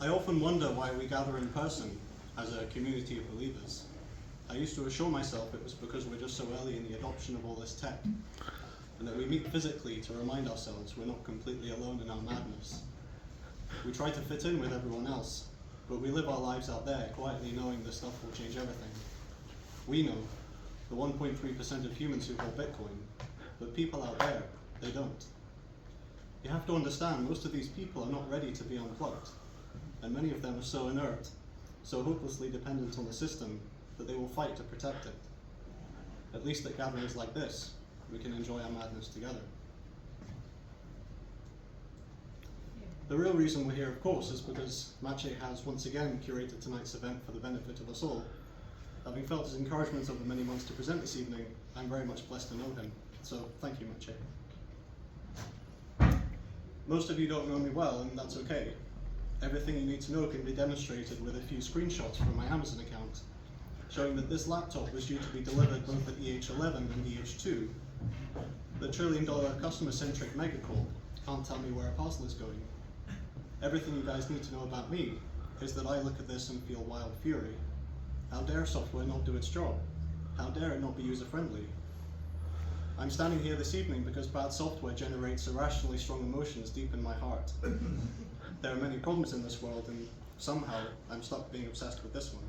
I often wonder why we gather in person as a community of believers. I used to assure myself it was because we're just so early in the adoption of all this tech, and that we meet physically to remind ourselves we're not completely alone in our madness. We try to fit in with everyone else, but we live our lives out there quietly knowing this stuff will change everything. We know, the 1.3% of humans who hold Bitcoin, but people out there, they don't. You have to understand, most of these people are not ready to be unplugged, and many of them are so inert, so hopelessly dependent on the system, that they will fight to protect it. At least at gatherings like this, we can enjoy our madness together. The real reason we're here, of course, is because Maciej has once again curated tonight's event for the benefit of us all. Having felt his encouragement over many months to present this evening, I'm very much blessed to know him. So thank you, Maciej. Most of you don't know me well, and that's okay. Everything you need to know can be demonstrated with a few screenshots from my Amazon account, showing that this laptop was due to be delivered both at EH11 and EH2. The trillion-dollar customer-centric megacorp can't tell me where a parcel is going. Everything you guys need to know about me is that I look at this and feel wild fury. How dare software not do its job? How dare it not be user-friendly? I'm standing here this evening because bad software generates irrationally strong emotions deep in my heart. There are many problems in this world, and somehow I'm stuck being obsessed with this one.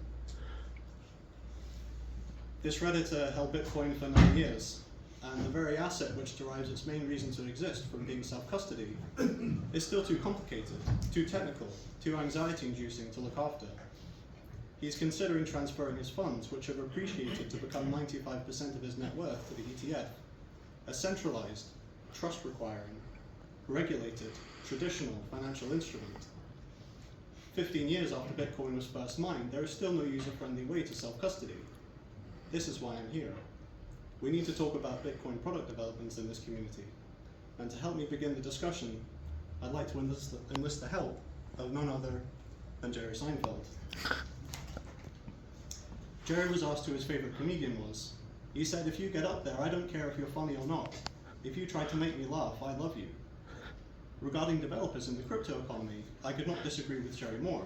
This Redditor held Bitcoin for 9 years, and the very asset which derives its main reason to exist from being self-custody is still too complicated, too technical, too anxiety-inducing to look after. He's considering transferring his funds, which have appreciated to become 95% of his net worth, to the ETF, a centralized, trust-requiring, regulated, traditional financial instrument. 15 years after Bitcoin was first mined, there is still no user-friendly way to self-custody. This is why I'm here. We need to talk about Bitcoin product developments in this community. And to help me begin the discussion, I'd like to enlist the help of none other than Jerry Seinfeld. Jerry was asked who his favorite comedian was. He said, "If you get up there, I don't care if you're funny or not. If you try to make me laugh, I love you." Regarding developers in the crypto economy, I could not disagree with Jerry more.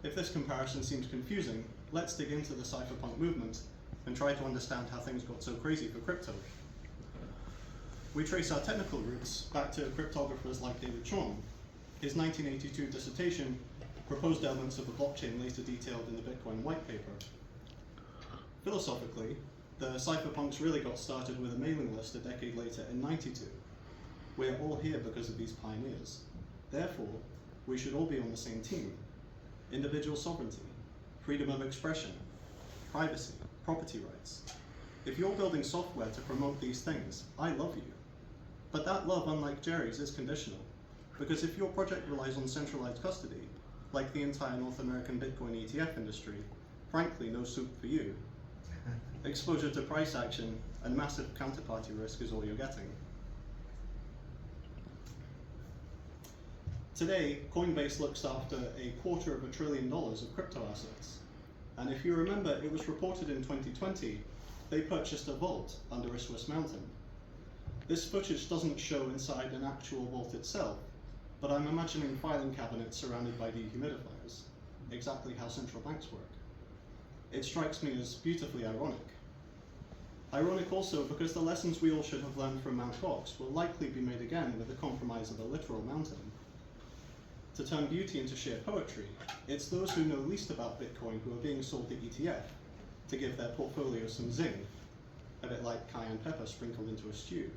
If this comparison seems confusing, let's dig into the cypherpunk movement and try to understand how things got so crazy for crypto. We trace our technical roots back to cryptographers like David Chaum. His 1982 dissertation proposed elements of the blockchain later detailed in the Bitcoin white paper. Philosophically, the cypherpunks really got started with a mailing list a decade later in '92. We are all here because of these pioneers. Therefore, we should all be on the same team. Individual sovereignty, freedom of expression, privacy, property rights. If you're building software to promote these things, I love you. But that love, unlike Jerry's, is conditional. Because if your project relies on centralized custody, like the entire North American Bitcoin ETF industry, frankly, no soup for you. Exposure to price action and massive counterparty risk is all you're getting. Today, Coinbase looks after $250 billion of crypto assets. And if you remember, it was reported in 2020, they purchased a vault under a Swiss mountain. This footage doesn't show inside an actual vault itself, but I'm imagining filing cabinets surrounded by dehumidifiers, exactly how central banks work. It strikes me as beautifully ironic. Ironic also because the lessons we all should have learned from Mt. Gox will likely be made again with the compromise of a literal mountain. To turn beauty into sheer poetry, it's those who know least about Bitcoin who are being sold the ETF to give their portfolio some zing, a bit like cayenne pepper sprinkled into a stew.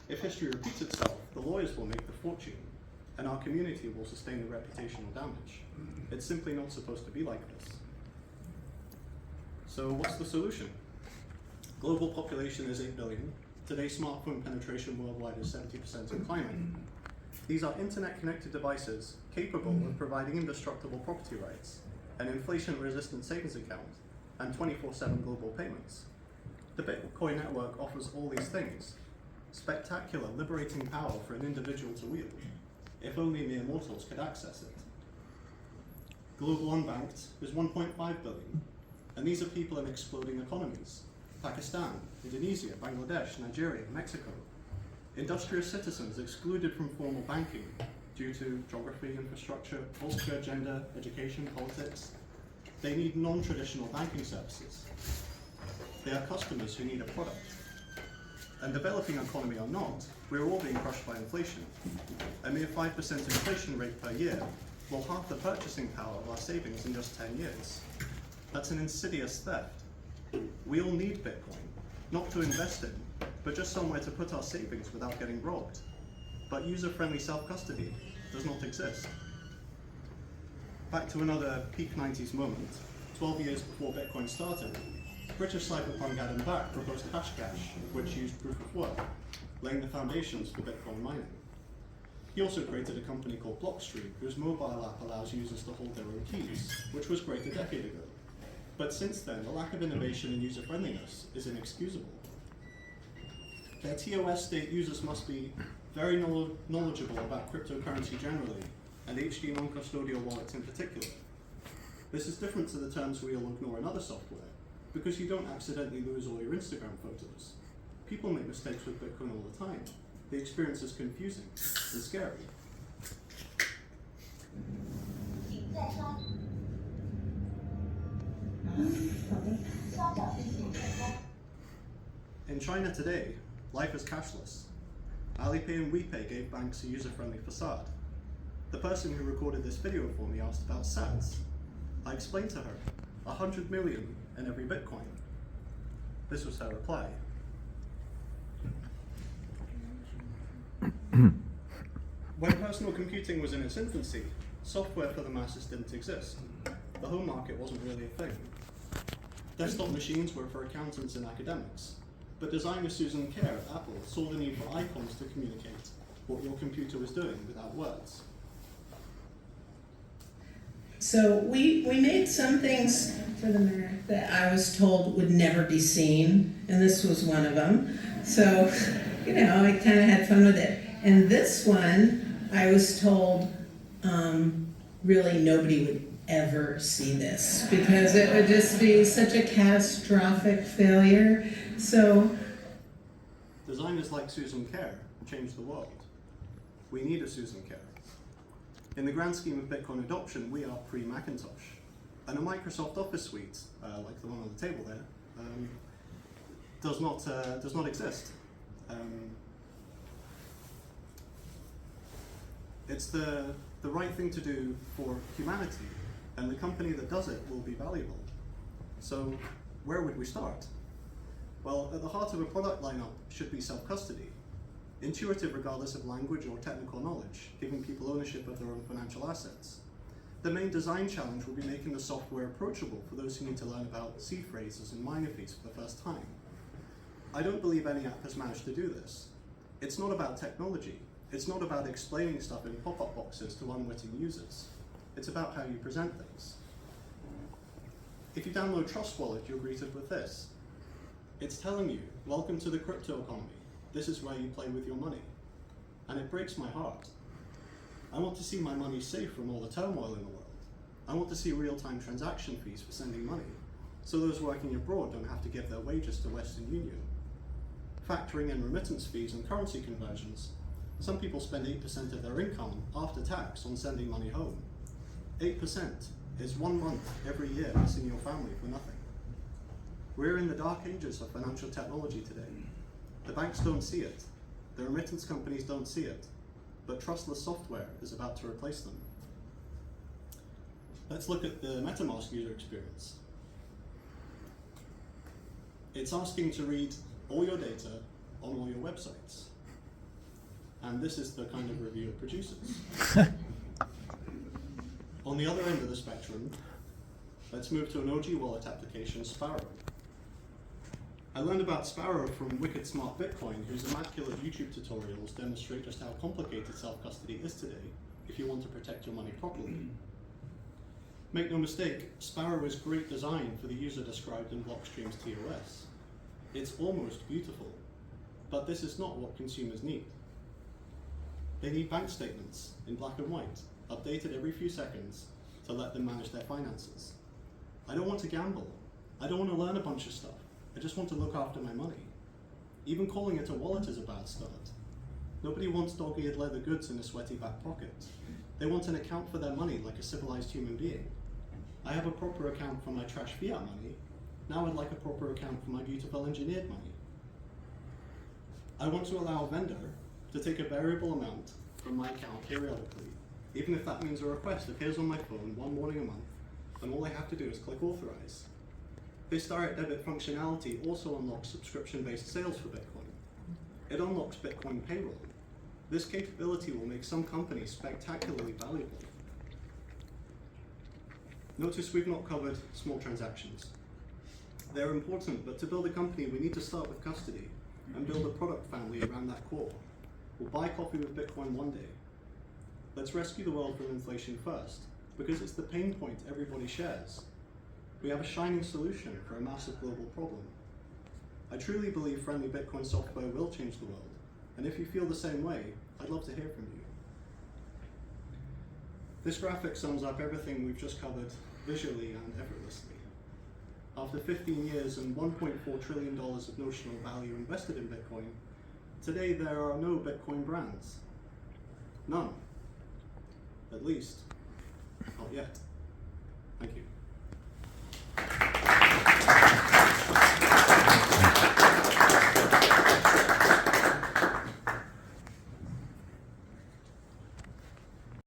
If history repeats itself, the lawyers will make the fortune, and our community will sustain the reputational damage. It's simply not supposed to be like this. So what's the solution? Global population is 8 billion. Today, smartphone penetration worldwide is 70% in climbing. These are internet-connected devices capable of providing indestructible property rights, an inflation-resistant savings account, and 24/7 global payments. The Bitcoin network offers all these things. Spectacular, liberating power for an individual to wield, if only mere mortals could access it. Global unbanked is 1.5 billion, and these are people in exploding economies. Pakistan, Indonesia, Bangladesh, Nigeria, Mexico. Industrious citizens excluded from formal banking, due to geography, infrastructure, culture, gender, education, politics. They need non-traditional banking services. They are customers who need a product. And developing economy or not, we're all being crushed by inflation. A mere 5% inflation rate per year will halve the purchasing power of our savings in just 10 years. That's an insidious theft. We all need Bitcoin, not to invest in, but just somewhere to put our savings without getting robbed. But user-friendly self-custody does not exist. Back to another peak 90s moment, 12 years before Bitcoin started, British cyberpunk Adam Back proposed Hashcash, which used proof of work, laying the foundations for Bitcoin mining. He also created a company called Blockstream, whose mobile app allows users to hold their own keys, which was great a decade ago. But since then, the lack of innovation and user-friendliness is inexcusable. Their TOS state users must be very knowledgeable about cryptocurrency generally, and HD non-custodial wallets in particular. This is different to the terms we'll ignore in other software, because you don't accidentally lose all your Instagram photos. People make mistakes with Bitcoin all the time. The experience is confusing and scary. In China today, life is cashless. Alipay and WePay gave banks a user-friendly facade. The person who recorded this video for me asked about sats. I explained to her, 100 million in every Bitcoin. This was her reply. When personal computing was in its infancy, software for the masses didn't exist. The home market wasn't really a thing. Desktop machines were for accountants and academics, but designer Susan Kerr at Apple saw the need for icons to communicate what your computer was doing without words. So we made some things for the mirror that I was told would never be seen, and this was one of them. So, I kind of had fun with it. And this one, I was told, really nobody would ever see this because it would just be such a catastrophic failure. So, designers like Susan Kerr changed the world. We need a Susan Kerr. In the grand scheme of Bitcoin adoption, we are pre-Macintosh. And a Microsoft Office suite, like the one on the table there, does not exist. It's the right thing to do for humanity, and the company that does it will be valuable. So where would we start? Well, at the heart of a product lineup should be self-custody. Intuitive regardless of language or technical knowledge, giving people ownership of their own financial assets. The main design challenge will be making the software approachable for those who need to learn about seed phrases and minor fees for the first time. I don't believe any app has managed to do this. It's not about technology. It's not about explaining stuff in pop-up boxes to unwitting users. It's about how you present things. If you download Trust Wallet, you're greeted with this. It's telling you, welcome to the crypto economy. This is where you play with your money. And it breaks my heart. I want to see my money safe from all the turmoil in the world. I want to see real-time transaction fees for sending money, so those working abroad don't have to give their wages to Western Union. Factoring in remittance fees and currency conversions, some people spend 8% of their income after tax on sending money home. 8% is 1 month every year missing your family for nothing. We're in the dark ages of financial technology today. The banks don't see it. The remittance companies don't see it. But trustless software is about to replace them. Let's look at the MetaMask user experience. It's asking to read all your data on all your websites. And this is the kind of review it produces. On the other end of the spectrum, let's move to an OG wallet application, Sparrow. I learned about Sparrow from Wicked Smart Bitcoin, whose immaculate YouTube tutorials demonstrate just how complicated self-custody is today if you want to protect your money properly. Make no mistake, Sparrow is great design for the user described in Blockstream's TOS. It's almost beautiful, but this is not what consumers need. They need bank statements in black and white, updated every few seconds to let them manage their finances. I don't want to gamble. I don't want to learn a bunch of stuff. I just want to look after my money. Even calling it a wallet is a bad start. Nobody wants dog-eared leather goods in a sweaty back pocket. They want an account for their money like a civilized human being. I have a proper account for my trash fiat money. Now I'd like a proper account for my beautiful engineered money. I want to allow a vendor to take a variable amount from my account periodically, even if that means a request appears on my phone one morning a month, and all I have to do is click authorize. This direct debit functionality also unlocks subscription-based sales for Bitcoin. It unlocks Bitcoin payroll. This capability will make some companies spectacularly valuable. Notice we've not covered small transactions. They're important, but to build a company, we need to start with custody and build a product family around that core. We'll buy coffee with Bitcoin one day. Let's rescue the world from inflation first, because it's the pain point everybody shares. We have a shining solution for a massive global problem. I truly believe friendly Bitcoin software will change the world, and if you feel the same way, I'd love to hear from you. This graphic sums up everything we've just covered visually and effortlessly. After 15 years and $1.4 trillion of notional value invested in Bitcoin, today there are no Bitcoin brands. None. At least, not yet. Thank you.